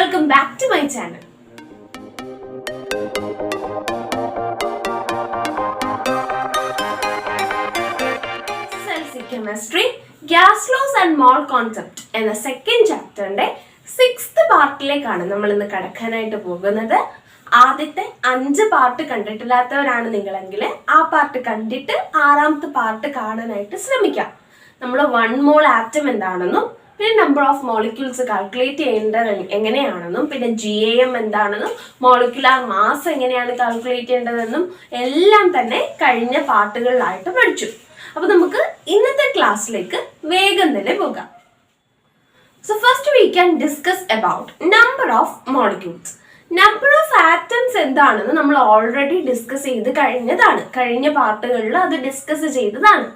welcome back to my channel. SSLC Chemistry, Gas Laws and Mole Concept എന്ന second ചാപ്റ്ററിന്റെ 6th പാർട്ടിലേക്കാണ് നമ്മൾ ഇന്ന് കടക്കാനായിട്ട് പോകുന്നത്. ആദ്യത്തെ 5 പാർട്ട് കണ്ടിട്ടില്ലാത്തവരാണ് നിങ്ങളെങ്കിൽ ആ പാർട്ട് കണ്ടിട്ട് 6ാമത്തെ പാർട്ട് കാണാനായിട്ട് ശ്രമിക്കാം. നമ്മൾ 1 മോൾ ആറ്റം എന്താണെന്നും പിന്നെ നമ്പർ ഓഫ് മോളിക്യൂൾസ് കാൽക്കുലേറ്റ് ചെയ്യേണ്ടത് എങ്ങനെയാണെന്നും പിന്നെ GAM എന്താണെന്നും മോളിക്കുലാർ മാസ് എങ്ങനെയാണ് കാൽക്കുലേറ്റ് ചെയ്യേണ്ടതെന്നും എല്ലാം തന്നെ കഴിഞ്ഞ പാർട്ടുകളിലായിട്ട് പഠിച്ചു. അപ്പോൾ നമുക്ക് ഇന്നത്തെ ക്ലാസ്സിലേക്ക് വേഗം തന്നെ പോകാം. So first we can discuss about number of molecules. Number of atoms എന്താണെന്ന് നമ്മൾ ഓൾറെഡി ഡിസ്കസ് ചെയ്ത് കഴിഞ്ഞതാണ്. കഴിഞ്ഞ പാർട്ടുകളിൽ അത് ഡിസ്കസ് ചെയ്തതാണ്.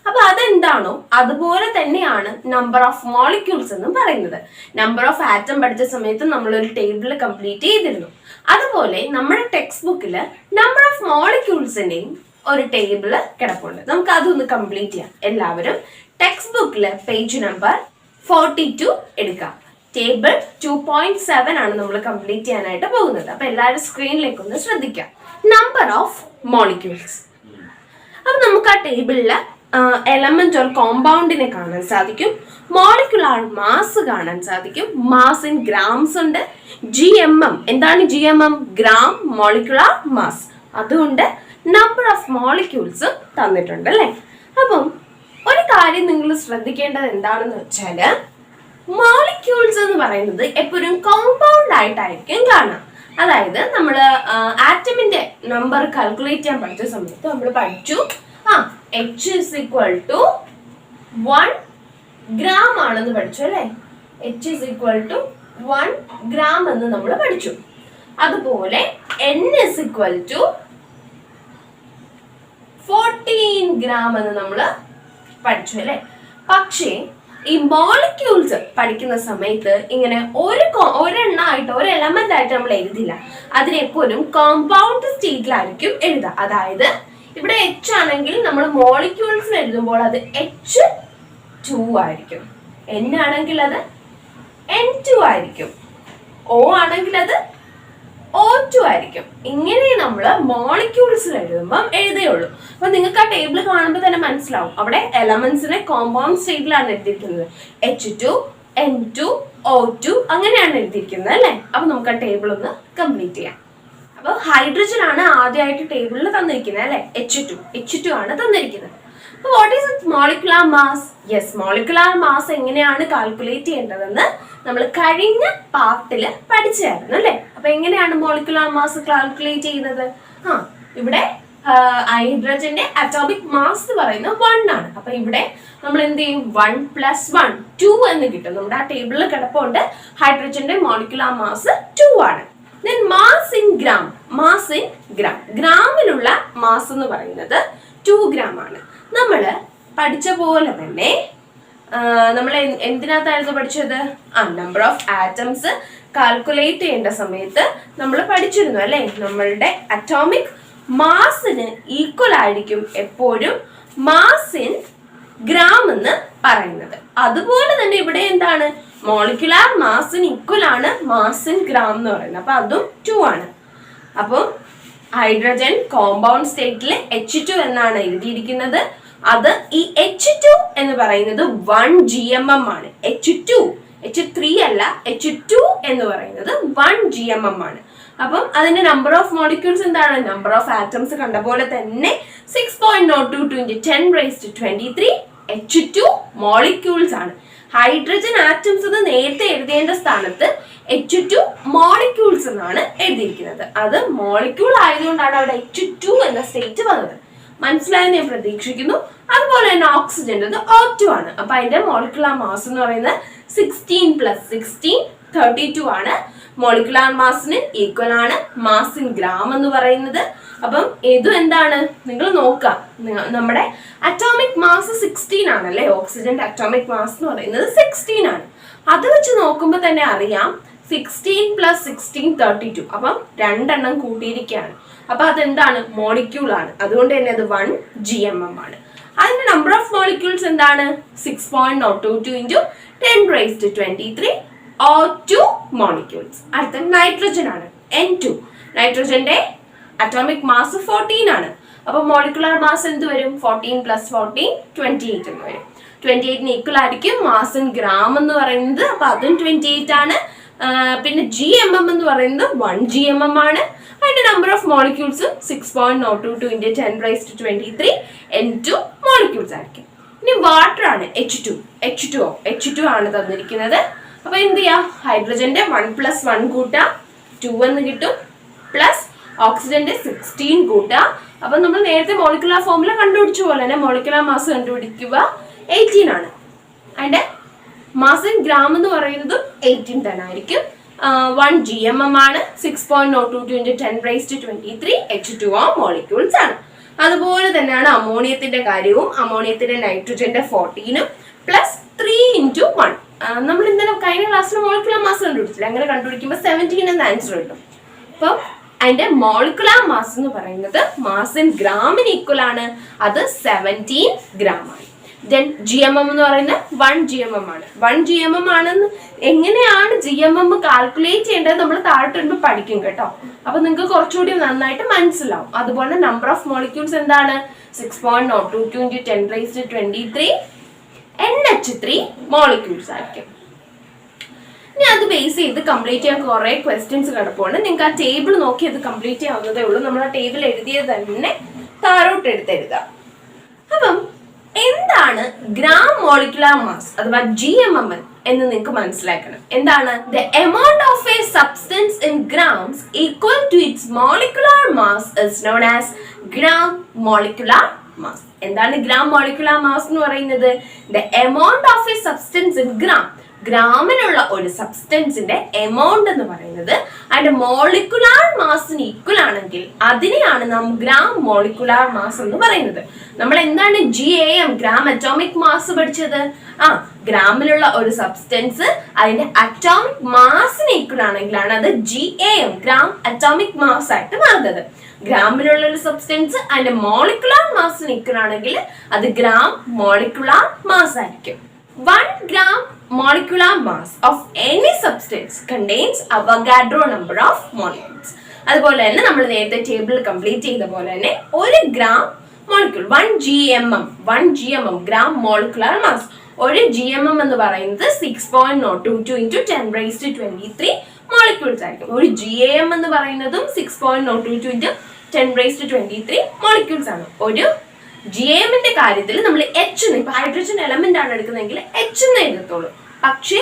അപ്പോൾ അതെന്താണോ അതുപോലെ തന്നെയാണ് നമ്പർ ഓഫ് മോളിക്യൂൾസ് എന്നും പറയുന്നത്. നമ്പർ ഓഫ് ആറ്റം പഠിച്ച സമയത്ത് നമ്മളൊരു ടേബിൾ കംപ്ലീറ്റ് ചെയ്തിരുന്നു. അതുപോലെ നമ്മുടെ ടെക്സ്റ്റ് ബുക്കിൽ നമ്പർ ഓഫ് മോളിക്യൂൾസിൻ്റെയും ഒരു ടേബിൾ കിടപ്പുണ്ട്. നമുക്ക് അതൊന്ന് കംപ്ലീറ്റ് ചെയ്യാം. എല്ലാവരും ടെക്സ്റ്റ് ബുക്കിൽ പേജ് നമ്പർ 42 എടുക്കാം. ടേബിൾ 2.7 ആണ് നമ്മൾ കംപ്ലീറ്റ് ചെയ്യാനായിട്ട് പോകുന്നത്. അപ്പോൾ എല്ലാവരും സ്ക്രീനിലേക്ക് ഒന്ന് ശ്രദ്ധിക്കാം. Number of molecules. അപ്പം നമുക്ക് ആ ടേബിളിൽ എലമെന്റ് ഓർ കോമ്പൗണ്ടിനെ കാണാൻ സാധിക്കും. മോളിക്കുലാർ മാസ് കാണാൻ സാധിക്കും. മാസ് ഇൻ ഗ്രാംസ് ഉണ്ട്. GMM എന്താണ് GMM? Gram molecular mass. അതുകൊണ്ട് നമ്പർ ഓഫ് മോളിക്യൂൾസ് തന്നിട്ടുണ്ട് അല്ലേ. അപ്പം ഒരു കാര്യം നിങ്ങൾ ശ്രദ്ധിക്കേണ്ടത് എന്താണെന്ന് വെച്ചാൽ മോളിക്യൂൾസ് എന്ന് പറയുന്നത് എപ്പോഴും കോമ്പൗണ്ട് ആയിട്ടായിരിക്കും കാണാം. അതായത് നമ്മൾ ആറ്റമിന്റെ നമ്പർ കാൽക്കുലേറ്റ് ചെയ്യാൻ പഠിച്ച സമയത്ത് നമ്മൾ പഠിച്ചു H is equal to 1 gram ആണെന്ന് പഠിച്ചു അല്ലേ. H is equal to 1 gram എന്ന് നമ്മൾ പഠിച്ചു. അതുപോലെ N is equal to 14 gram എന്ന് നമ്മൾ പഠിച്ചു അല്ലേ. പക്ഷേ ഈ മോളിക്യൂൾസ് പഠിക്കുന്ന സമയത്ത് ഇങ്ങനെ ഒരെണ്ണമായിട്ട് ഒരു എലമെന്റ് ആയിട്ട് നമ്മൾ എഴുതില്ല. അതിനെപ്പോഴും കോമ്പൗണ്ട് സ്റ്റേറ്റിലായിരിക്കും എഴുതുക. അതായത് ഇവിടെ H ആണെങ്കിൽ നമ്മൾ മോളിക്യൂൾസ് എഴുതുമ്പോൾ അത് H2 ആയിരിക്കും. N ആണെങ്കിൽ അത് N2 ആയിരിക്കും. O ആണെങ്കിൽ അത് O2 ആയിരിക്കും. ഇങ്ങനെ നമ്മൾ മോളിക്യൂൾസിൽ എഴുതുമ്പം എഴുതുകയുള്ളൂ. അപ്പൊ നിങ്ങൾക്ക് ആ ടേബിൾ കാണുമ്പോൾ തന്നെ മനസ്സിലാവും അവിടെ എലമെന്റ്സിനെ കോമ്പൗണ്ട് സ്റ്റേറ്റിലാണ് എഴുതിയിരിക്കുന്നത്. H2, N2, O2 അങ്ങനെയാണ് എഴുതിയിരിക്കുന്നത് അല്ലേ. അപ്പൊ നമുക്ക് ആ ടേബിൾ ഒന്ന് കംപ്ലീറ്റ് ചെയ്യാം. അപ്പോൾ ഹൈഡ്രജൻ ആണ് ആദ്യമായിട്ട് ടേബിളിൽ തന്നിരിക്കുന്നത് അല്ലേ. H2 ആണ് തന്നിരിക്കുന്നത്. അപ്പോൾ what is it molecular mass? Yes, molecular mass എങ്ങനെയാണ് കാൽക്കുലേറ്റ് ചെയ്യേണ്ടതെന്ന് നമ്മൾ കഴിഞ്ഞ പാർട്ടിൽ പഠിച്ചായിരുന്നു അല്ലേ. അപ്പൊ എങ്ങനെയാണ് മോളിക്കുലാർ മാസ് കാൽക്കുലേറ്റ് ചെയ്യുന്നത്? ഇവിടെ ഹൈഡ്രജന്റെ അറ്റോമിക് മാസ് എന്ന് പറയുന്നത് 1 ആണ്. അപ്പൊ ഇവിടെ നമ്മൾ എന്ത് ചെയ്യും? 1 + 1 2 എന്ന് കിട്ടും. നമ്മുടെ ആ ടേബിളിൽ കിടപ്പുണ്ട് ഹൈഡ്രജന്റെ മോളിക്കുലാർ മാസ് 2 ആണ്. Then mass in gram. Mass in gram. ഗ്രാമിലുള്ള മാസ് എന്ന് പറയുന്നത് 2 gram ആണ്. നമ്മൾ പഠിച്ച പോലെ തന്നെ നമ്മൾ എന്തിനകത്തായിരുന്നു പഠിച്ചത്? നമ്പർ ഓഫ് ആറ്റംസ് കാൽക്കുലേറ്റ് ചെയ്യേണ്ട സമയത്ത് നമ്മൾ പഠിച്ചിരുന്നു അല്ലേ. നമ്മളുടെ അറ്റോമിക് മാസിന് ഈക്വൽ ആയിരിക്കും എപ്പോഴും മാസ് ഇൻ ഗ്രാം എന്ന് പറയുന്നത്. അതുപോലെ തന്നെ ഇവിടെ എന്താണ്? മോളിക്കുലാർ മാസിന് ഈക്വൽ ആണ് മാസ് ഇൻ ഗ്രാം എന്ന് പറയുന്നത്. അപ്പൊ അതും 2 ആണ്. അപ്പം ഹൈഡ്രജൻ കോമ്പൗണ്ട് സ്റ്റേറ്റിൽ H2 എന്നാണ് എഴുതിയിരിക്കുന്നത്. അത് ഈ H2 എന്ന് പറയുന്നത് 1 GMM ആണ്. H3 അല്ല, H2 എന്ന് പറയുന്നത് 1 GMM ആണ്. അപ്പം അതിന്റെ നമ്പർ ഓഫ് മോളിക്യൂൾസ് എന്താണ്? നമ്പർ ഓഫ് ആറ്റംസ് കണ്ട പോലെ തന്നെ 6.022 × 10⁻23 H2 മോളിക്യൂൾസ് ആണ്. ഹൈഡ്രജൻ ആറ്റംസ് എന്ന് നേരത്തെ എഴുതേണ്ട സ്ഥാനത്ത് H2 മോളിക്യൂൾസ് എന്നാണ് എഴുതിയിരിക്കുന്നത്. അത് മോളിക്യൂൾ ആയതുകൊണ്ടാണ് അവിടെ H2 എന്ന സ്റ്റേറ്റ് വന്നത്. മനസ്സിലായെന്ന് ഞാൻ പ്രതീക്ഷിക്കുന്നു. അതുപോലെ തന്നെ ഓക്സിജൻ O2 ആണ്. അപ്പൊ അതിന്റെ മോളിക്കുലാർ മാസ് എന്ന് പറയുന്നത് 16 + 16 32 ആണ്. മോളിക്കുലാർ മാസിന് ഈക്വൽ ആണ് മാസ് ഇൻ ഗ്രാം എന്ന് പറയുന്നത്. അപ്പം ഇതും എന്താണ്? നിങ്ങൾ നോക്കാം, നമ്മുടെ അറ്റോമിക് മാസ് 16 ആണല്ലേ. ഓക്സിജന്റെ അറ്റോമിക് മാസ് എന്ന് പറയുന്നത് 16 ആണ്. അത് വെച്ച് നോക്കുമ്പോൾ തന്നെ അറിയാം 16 + 16 32. അപ്പം 2 എണ്ണം കൂട്ടിയിരിക്കുകയാണ്. അപ്പൊ അതെന്താണ്? മോളിക്യൂൾ ആണ്. അതുകൊണ്ട് തന്നെ അത് 1 GMM ആണ്. അതിന്റെ നമ്പർ ഓഫ് മോളിക്യൂൾസ് എന്താണ്? 6.022 × 10⁻23 O2 മോളിക്യൂൾസ്. അടുത്ത നൈട്രജൻ ആണ്, N2. നൈട്രജന്റെ അറ്റോമിക് മാസ് 14 ആണ്. അപ്പൊ മോളിക്കുലർ മാസ് എന്ത് വരും? 14 + 14 28 എന്ന് വരും. 28 ഈക്വൽ ആയിരിക്കും മാസ് ഇൻ ഗ്രാം എന്ന് പറയുന്നത്. അപ്പൊ അതും 28 ആണ്. പിന്നെ GMM എന്ന് പറയുന്നത് 1 GMM ആണ്. അതിന്റെ നമ്പർ ഓഫ് മോളിക്യൂൾസും 6.022 × 10⁻23 N2 മോളിക്യൂൾസ് ആയിരിക്കും. ഇനി വാട്ടർ ആണ്, H2O ആണ് തന്നിരിക്കുന്നത്. അപ്പൊ എന്ത് ചെയ്യാം? ഹൈഡ്രജന്റെ 1 + 1 കൂട്ടാം, 2 എന്ന് കിട്ടും. പ്ലസ് ഓക്സിജന്റെ 16 കൂട്ടാം. അപ്പൊ നമ്മൾ നേരത്തെ മോളിക്കുലർ ഫോർമുല കണ്ടുപിടിച്ച പോലെ തന്നെ മോളിക്കുലർ മാസ് കണ്ടുപിടിക്കുക 18 ആണ്. അതിന്റെ മാസ് ഇൻ ഗ്രാം എന്ന് പറയുന്നത് 18 തന്നെ ആയിരിക്കും. 1 GMM ആണ്. 6.022 × 10⁻23 H2O മോളിക്യൂൾസ് ആണ്. അതുപോലെ തന്നെയാണ് അമോണിയത്തിന്റെ കാര്യവും. അമോണിയത്തിന്റെ നൈട്രജന്റെ 14 പ്ലസ് 3 × 1. നമ്മൾ ഇന്നലെ കഴിഞ്ഞ ക്ലാസ്സിൽ മോളിക്കുലർ മാസ് കണ്ടുപിടിച്ചില്ല. അങ്ങനെ കണ്ടുപിടിക്കുമ്പോൾ 17 എന്ന ആൻസർ കിട്ടും. അപ്പം അതിന്റെ മോളിക്കുലർ മാസ് എന്ന് പറയുന്നത് മാസ് ഇൻ ഗ്രാമിന് ഈക്വൽ ആണ്. അത് 17 ഗ്രാം ആണ്. ദെൻ GMM എന്ന് പറയുന്നത് 1 GMM ആണ്. 1 GMM ആണെന്ന് എങ്ങനെയാണ് GMM കാൽക്കുലേറ്റ് ചെയ്യേണ്ടത് നമ്മൾ താഴോട്ട് വരുമ്പോൾ പഠിക്കും കേട്ടോ. അപ്പൊ നിങ്ങൾക്ക് കുറച്ചുകൂടി നന്നായിട്ട് മനസ്സിലാവും. അതുപോലെ നമ്പർ ഓഫ് മോളിക്യൂൾസ് എന്താണ്? 6.022 × 10⁻23 NH3 മോളിക്യൂൾസ് ആയിരിക്കും. ഇനി അത് ബേസ് ചെയ്ത് കംപ്ലീറ്റ് ചെയ്യാൻ കുറെ ക്വസ്റ്റ്യൻസ് കിടപ്പുണ്ട്. നിങ്ങൾക്ക് ആ ടേബിൾ നോക്കി അത് കംപ്ലീറ്റ് ചെയ്യാവുന്നതേ ഉള്ളൂ. നമ്മൾ ആ ടേബിൾ എഴുതിയത് തന്നെ താഴോട്ട് എടുത്തെഴുതാം. അപ്പം എന്താണ് ഗ്രാം മോളിക്കുലർ മാസ് അഥവാ GMM എന്ന് നിങ്ങൾക്ക് മനസ്സിലാക്കണം. എന്താണ്? The amount of a substance in grams equal to its molecular mass is known as gram molecular mass. എന്താണ് ഗ്രാം മോളിക്കുലർ മാസ് എന്ന് പറയുന്നത്? The amount of a substance in gram, ഗ്രാമിനുള്ള ഒരു സബ്സ്റ്റൻസിന്റെ എമൗണ്ട് എന്ന് പറയുന്നത് അതിന്റെ മോളിക്കുലാർ മാസിന് ഈക്വൽ ആണെങ്കിൽ അതിനെയാണ് നാം ഗ്രാം മോളിക്കുലാർ മാസ് എന്ന് പറയുന്നത്. നമ്മൾ എന്താണ് GAM ഗ്രാം അറ്റോമിക് മാസ് പഠിച്ചത്? ഗ്രാമിലുള്ള ഒരു സബ്സ്റ്റൻസ് അതിന്റെ അറ്റോമിക് മാസിന് ഈക്വൽ ആണെങ്കിലാണ് അത് GAM ഗ്രാം അറ്റോമിക് മാസ് ആയിട്ട് മാറുന്നത്. ഗ്രാമിലുള്ള ഒരു സബ്സ്റ്റൻസ് അതിന്റെ മോളിക്കുലാർ മാസിന് ഈക്വൽ ആണെങ്കിൽ അത് ഗ്രാം മോളിക്കുലാർ മാസ് ആയിരിക്കും. 1 gram molecular mass of any substance contains Avogadro number of molecules. അതുപോലെ തന്നെ നമ്മൾ നേരത്തെ ടേബിൾ കംപ്ലീറ്റ് ചെയ്ത പോലെ തന്നെ 1 gram molecule 1 GMM gram molecular mass. ഒരു GMM എന്ന് പറയുന്നത് 6.022 × 10⁻23 molecules ആയിരിക്കും. ഒരു GAM എന്ന് പറയുന്നതും 6.022 × 10⁻23 molecules ആണ്. ഒരു GMന്റെ കാര്യത്തിൽ നമ്മൾ H ഇപ്പൊ ഹൈഡ്രജൻ എലമെന്റ് ആണ് എടുക്കുന്നതെങ്കിൽ H എന്ന് എഴുതത്തുള്ളൂ. പക്ഷേ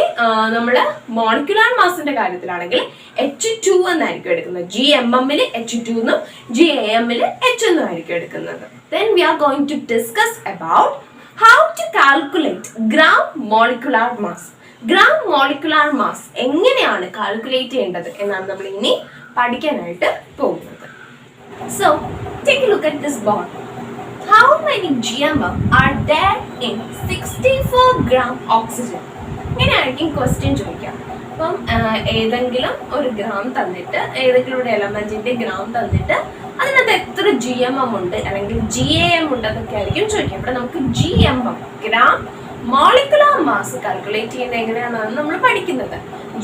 നമ്മള് മോളിക്കുലാർ മാസിന്റെ കാര്യത്തിലാണെങ്കിൽ H2 എന്നായിരിക്കും എടുക്കുന്നത്. GMM H2 എന്നും GAM H എന്നും ആയിരിക്കും എടുക്കുന്നത്. Then we are going to discuss about how to calculate gram molecular mass. gram molecular mass എങ്ങനെയാണ് കാൽക്കുലേറ്റ് ചെയ്യേണ്ടത് എന്നാണ് നമ്മൾ ഇനി പഠിക്കാനായിട്ട് പോകുന്നത്. So take a look at this bond. How many GMM are there in 64 gram oxygen? ഇങ്ങനെയായിരിക്കും question ചോദിക്കാം. അപ്പം ഏതെങ്കിലും ഒരു ഗ്രാം തന്നിട്ട് ഏതെങ്കിലും ഒരു എലമെന്റിന്റെ ഗ്രാം തന്നിട്ട് അതിനകത്ത് എത്ര GMM ഉണ്ട് അല്ലെങ്കിൽ GAM ഉണ്ട് അതൊക്കെ ആയിരിക്കും ചോദിക്കാം. ഇവിടെ നമുക്ക് GMM gram molecular mass calculate ചെയ്യുന്നത് എങ്ങനെയാണെന്നാണ് നമ്മൾ പഠിക്കുന്നത്.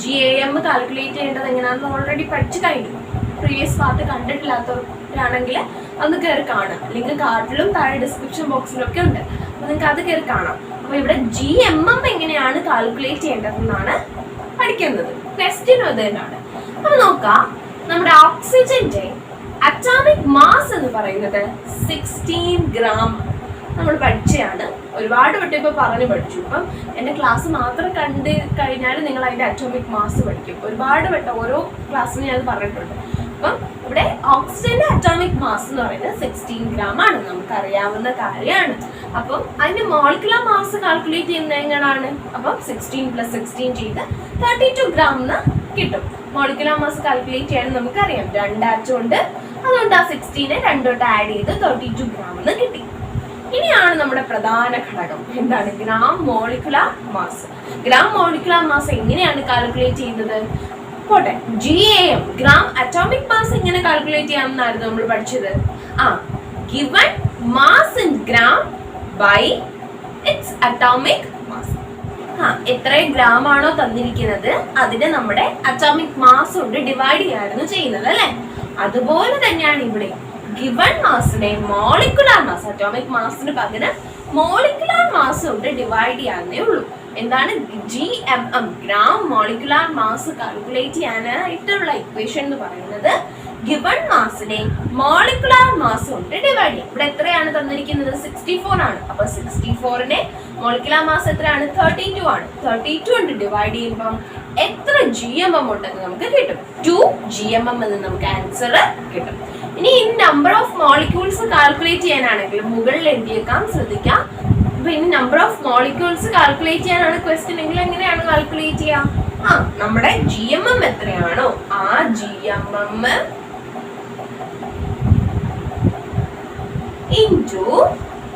GAM കാൽക്കുലേറ്റ് ചെയ്യേണ്ടത് എങ്ങനെയാണെന്ന് ഓൾറെഡി പഠിച്ചു കഴിഞ്ഞു. പ്രീവിയസ് പാർട്ട് കണ്ടിട്ടില്ലാത്തവരാണെങ്കിൽ അത് കയറി കാണാം. ലിങ്ക് കാർഡിലും താഴെ ഡിസ്ക്രിപ്ഷൻ ബോക്സിലും ഒക്കെ ഉണ്ട്. അപ്പൊ നിങ്ങൾക്ക് അത് കയറി കാണാം. അപ്പൊ ഇവിടെ GMM എങ്ങനെയാണ് കാൽക്കുലേറ്റ് ചെയ്യേണ്ടതെന്നാണ് പഠിക്കുന്നത്. ക്വസ്റ്റ്യൻ അത് തന്നെയാണ്. അപ്പൊ നോക്കാം, നമ്മുടെ ഓക്സിജന്റെ അറ്റോമിക് മാസ് എന്ന് പറയുന്നത് 16 ഗ്രാം. നമ്മൾ പഠിച്ചതാണ്, ഒരുപാട് വട്ടം ഇപ്പൊ പറഞ്ഞു പഠിച്ചു. അപ്പം എന്റെ ക്ലാസ് മാത്രം കണ്ട് കഴിഞ്ഞാൽ നിങ്ങൾ അതിന്റെ അറ്റോമിക് മാസ് പഠിക്കും. ഒരുപാട് വട്ടം ഓരോ ക്ലാസ്സിലും ഞാൻ പറഞ്ഞിട്ടുണ്ട്. അപ്പം ഇവിടെ ഓക്സിജന്റെ അറ്റോമിക് മാസ് എന്ന് പറയുന്നത് 16 ഗ്രാം ആണ്, നമുക്കറിയാവുന്ന കാര്യമാണ്. അപ്പം അതിന്റെ മോളിക്കുലർ മാസ് കാൽക്കുലേറ്റ് ചെയ്യുന്നത് എങ്ങനെയാണ്? അപ്പം 16 + 16 ചെയ്ത് 32 ഗ്രാം എന്ന് കിട്ടും. മോളിക്കുലർ മാസ് കാൽക്കുലേറ്റ് ചെയ്യാൻ നമുക്കറിയാം, 2 ആറ്റം ഉണ്ട്. അതുകൊണ്ട് ആ 16 2 ആഡ് ചെയ്ത് 32 ഗ്രാം എന്ന് കിട്ടി. ഇനിയാണ് നമ്മുടെ പ്രധാന ഘടകം, എന്താണ്? Gram molecular mass. Gram molecular mass എങ്ങനെയാണ് കാൽക്കുലേറ്റ് ചെയ്യുന്നത്? പോട്ടെ, GAM ഗ്രാം അറ്റോമിക് മാസ് എങ്ങനെ കാൽക്കുലേറ്റ് ചെയ്യാമെന്നായിരുന്നു നമ്മൾ പഠിച്ചത്. given mass in gram by its atomic mass. എത്ര ഗ്രാം ആണോ തന്നിരിക്കുന്നത് അതിന് നമ്മുടെ അറ്റോമിക് മാസ് കൊണ്ട് ഡിവൈഡ് ചെയ്യായിരുന്നു ചെയ്യുന്നത് അല്ലെ. അതുപോലെ തന്നെയാണ് ഇവിടെ ഗിവൺ മാസിനെ മോളിക്കുലാർ മാസ്, അറ്റോമിക് മാസിന് പകരം മോളിക്കുലാർ മാസ് കൊണ്ട് ഡിവൈഡ് ചെയ്യാനേ ഉള്ളൂ. എന്താണ് GMM, gram molecular mass calculate ചെയ്യാനായിട്ടുള്ള ഇക്വേഷൻ എന്ന് പറയുന്നത് ഗിവൺ മാസിനെ മോളിക്കുലാർ മാസ് കൊണ്ട് ഡിവൈഡ് ചെയ്യാം. ഇവിടെ എത്രയാണ് തന്നിരിക്കുന്നത്? 64 ആണ്. അപ്പൊ 64നെ മോളിക്കുലാർ മാസ് എത്രയാണ്? 32 ആണ്. 32 കൊണ്ട് ഡിവൈഡ് ചെയ്യുമ്പോൾ എത്ര GMM ഉണ്ടെന്ന് നമുക്ക് കിട്ടും? 2 GMM എന്ന് നമുക്ക് ആൻസർ കിട്ടും. ഇനി ഈ നമ്പർ ഓഫ് മോളിക്യൂൾസ് കാൽക്കുലേറ്റ് ചെയ്യാനാണെങ്കിൽ മുകളിൽ എഴുതിയേക്കാം, ശ്രദ്ധിക്കാം. അപ്പൊ ഇനി നമ്പർ ഓഫ് മോളിക്യൂൾസ് കാൽക്കുലേറ്റ് ചെയ്യാനാണ് ക്വസ്റ്റ്യൻ എങ്കിൽ എങ്ങനെയാണ് കാൽക്കുലേറ്റ് ചെയ്യാം? നമ്മുടെ GMM എത്രയാണോ ആ GMM ഇൻറ്റു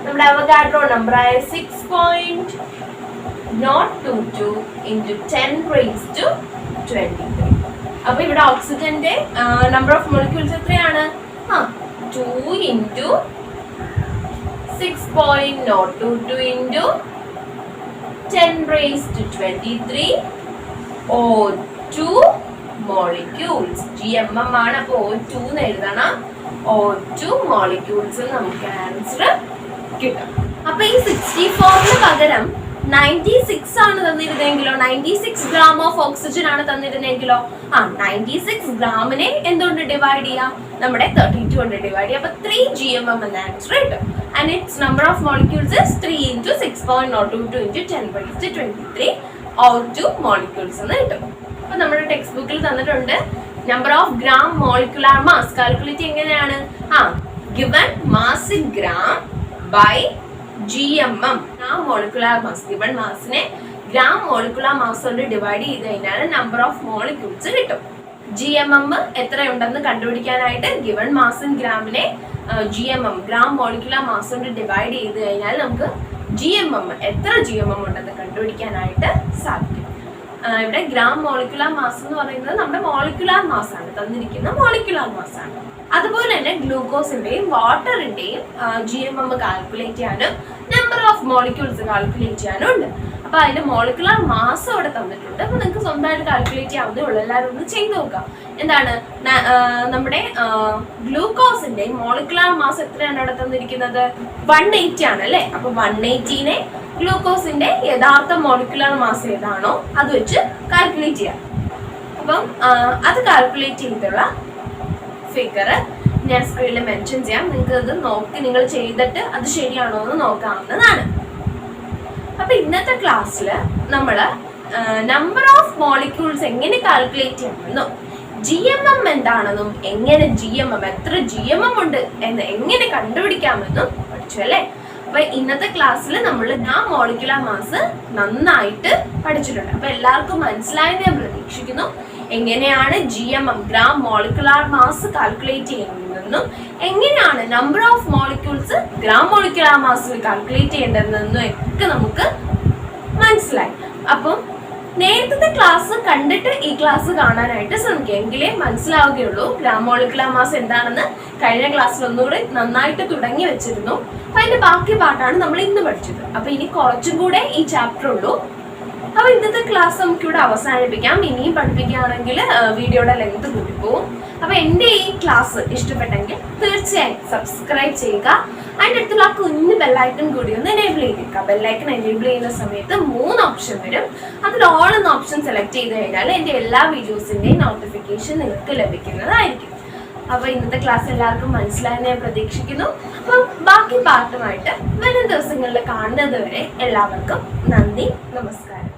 നമ്മുടെ അവഗാഡ്രോ നമ്പർ ആയ 6.022 ഇൻറ്റു 10⁻²3. അപ്പൊ ഇവിടെ ഓക്സിജന്റെ നമ്പർ ഓഫ് മോളിക്യൂൾസ് എത്രയാണ്? 2 into 6.022 into 10⁻23 O2 molecules. GMM ആണ്, അപ്പൊ O2 എന്ന് എഴുതണം. O2 മോളിക്യൂൾസ് നമുക്ക് ആൻസർ കിട്ടും. അപ്പൊ ഈ 64ന് പകരം 96 ആണ് തന്നിരുന്നെങ്കിലോ, 96 ഗ്രാം ഓഫ് ഓക്സിജൻ ആണ് തന്നിരുന്നെങ്കിലോ 96 ഗ്രാമിനെ എന്തുകൊണ്ട് ഡിവൈഡ് ചെയ്യാം? നമ്മുടെ 32 കൊണ്ട് ഡിവൈഡ് ചെയ്യാം. അപ്പൊ 3 GMM എന്ന ആൻസർ കിട്ടും. And its number of molecules is 3 into 6.022 into 10⁻23 O2 molecules എന്ന് കിട്ടും. അപ്പൊ നമ്മുടെ ടെക്സ്റ്റ് ബുക്കിൽ തന്നിട്ടുണ്ട് number of gram molecular mass calculate എങ്ങനെയാണ്? Given mass in gram by GMM, gram molecular mass. Given മാസിനെ ഗ്രാം മോളിക്കുലാർ മാസ് കൊണ്ട് ഡിവൈഡ് ചെയ്ത് കഴിഞ്ഞാൽ നമ്പർ ഓഫ് മോളിക്യൂൾസ് കിട്ടും. GMM എത്രയുണ്ടെന്ന് കണ്ടുപിടിക്കാനായിട്ട് ഗിവൺ മാസ് ഇൻ ഗ്രാമിനെ GMM, ഗ്രാം മോളിക്കുലാർ മാസ് കൊണ്ട് ഡിവൈഡ് ചെയ്ത് കഴിഞ്ഞാൽ നമുക്ക് GMM എത്ര GMM ഉണ്ടെന്ന് കണ്ടുപിടിക്കാനായിട്ട് സാധിക്കും. ഇവിടെ ഗ്രാം മോളിക്കുലാർ മാസ് എന്ന് പറയുന്നത് നമ്മുടെ മോളിക്കുലാർ മാസ് ആണ്, തന്നിരിക്കുന്ന മോളിക്കുലാർ മാസ് ആണ്. അതുപോലെ തന്നെ ഗ്ലൂക്കോസിന്റെയും വാട്ടറിന്റെയും GMM കാൽക്കുലേറ്റ് ചെയ്യാനും നമ്പർ ഓഫ് മോളിക്യൂൾസ് കാൽക്കുലേറ്റ് ചെയ്യാനും ഉണ്ട്. അപ്പൊ അതിന്റെ മോളിക്കുലാർ മാസ് അവിടെ തന്നിട്ടുണ്ട്. അപ്പൊ നിങ്ങൾക്ക് സ്വന്തമായിട്ട് കാൽക്കുലേറ്റ് ചെയ്യാവുന്നേ ഉള്ളൂ. എല്ലാവരും ഒന്ന് ചെയ്ത് നോക്കാം. എന്താണ് നമ്മുടെ ഗ്ലൂക്കോസിന്റെ മോളിക്കുലാർ മാസ് എത്രയാണ് അവിടെ തന്നിരിക്കുന്നത്? 180 ആണ് അല്ലെ. അപ്പൊ 180നെ ഗ്ലൂക്കോസിന്റെ യഥാർത്ഥ മോളിക്കുലാർ മാസ് ഏതാണോ അത് വെച്ച് കാൽക്കുലേറ്റ് ചെയ്യാം. അപ്പം അത് കാൽക്കുലേറ്റ് ചെയ്തിട്ടുള്ള ഫിഗർ ഞാൻ സ്ക്രീനിൽ മെൻഷൻ ചെയ്യാം. നിങ്ങൾക്ക് ഇത് നോക്കി നിങ്ങൾ ചെയ്തിട്ട് അത് ശരിയാണോ എന്ന് നോക്കാവുന്നതാണ്. അപ്പൊ ഇന്നത്തെ ക്ലാസ്സിൽ നമ്മള് നമ്പർ ഓഫ് മോളിക്യൂൾസ് എങ്ങനെ കാൽക്കുലേറ്റ് ചെയ്യണമെന്നും GMM എന്താണെന്നും എങ്ങനെ എത്ര GMM ഉണ്ട് എന്ന് എങ്ങനെ കണ്ടുപിടിക്കാമെന്നും പഠിച്ചു അല്ലെ. അപ്പൊ ഇന്നത്തെ ക്ലാസ്സിൽ നമ്മൾ മോളിക്കുലാർ മാസ് നന്നായിട്ട് പഠിച്ചിട്ടുണ്ട്. അപ്പൊ എല്ലാവർക്കും മനസ്സിലായെന്ന് ഞാൻ പ്രതീക്ഷിക്കുന്നു. എങ്ങനെയാണ് GMM, gram molecular mass calculate ചെയ്യുന്നതെന്നും എങ്ങനെയാണ് number of molecules gram molecular മാസിൽ കാൽക്കുലേറ്റ് ചെയ്യേണ്ടതെന്നും ഒക്കെ നമുക്ക് മനസ്സിലായി. അപ്പം നേരത്തെ ക്ലാസ് കണ്ടിട്ട് ഈ ക്ലാസ് കാണാനായിട്ട് ശ്രമിക്കുക, എങ്കിലേ മനസ്സിലാവുകയുള്ളൂ. ഗ്രാം മോളിക്കുലാർ മാസ് എന്താണെന്ന് കഴിഞ്ഞ ക്ലാസ്സിൽ ഒന്നുകൂടി നന്നായിട്ട് തുടങ്ങി വെച്ചിരുന്നു. അപ്പൊ അതിന്റെ ബാക്കി പാട്ടാണ് നമ്മൾ ഇന്ന് പഠിച്ചത്. അപ്പൊ ഇനി കുറച്ചും കൂടെ ഈ ചാപ്റ്റർ ഉള്ളൂ. അപ്പൊ ഇന്നത്തെ ക്ലാസ് നമുക്ക് ഇവിടെ അവസാനിപ്പിക്കാം. ഇനിയും പഠിപ്പിക്കുകയാണെങ്കിൽ വീഡിയോയുടെ ലെങ്ത് കൂട്ടിപ്പോവും. അപ്പൊ എന്റെ ഈ ക്ലാസ് ഇഷ്ടപ്പെട്ടെങ്കിൽ തീർച്ചയായും സബ്സ്ക്രൈബ് ചെയ്യുക. അതിൻ്റെ അടുത്തുള്ള കുഞ്ഞു ബെല്ലൈക്കൺ കൂടി ഒന്ന് എനേബിൾ ചെയ്തേക്കുക. ബെല്ലൈക്കൺ എനേബിൾ ചെയ്യുന്ന സമയത്ത് 3 ഓപ്ഷൻ വരും. അതിൽ ഓൾ എന്ന ഓപ്ഷൻ സെലക്ട് ചെയ്ത് കഴിഞ്ഞാൽ എൻ്റെ എല്ലാ വീഡിയോസിന്റെയും നോട്ടിഫിക്കേഷൻ നിങ്ങൾക്ക് ലഭിക്കുന്നതായിരിക്കും. അപ്പൊ ഇന്നത്തെ ക്ലാസ് എല്ലാവർക്കും മനസ്സിലായെന്ന് ഞാൻ പ്രതീക്ഷിക്കുന്നു. അപ്പം ബാക്കി പാർട്ടുമായിട്ട് വരും ദിവസങ്ങളിൽ കാണുന്നത് വരെ എല്ലാവർക്കും നന്ദി, നമസ്കാരം.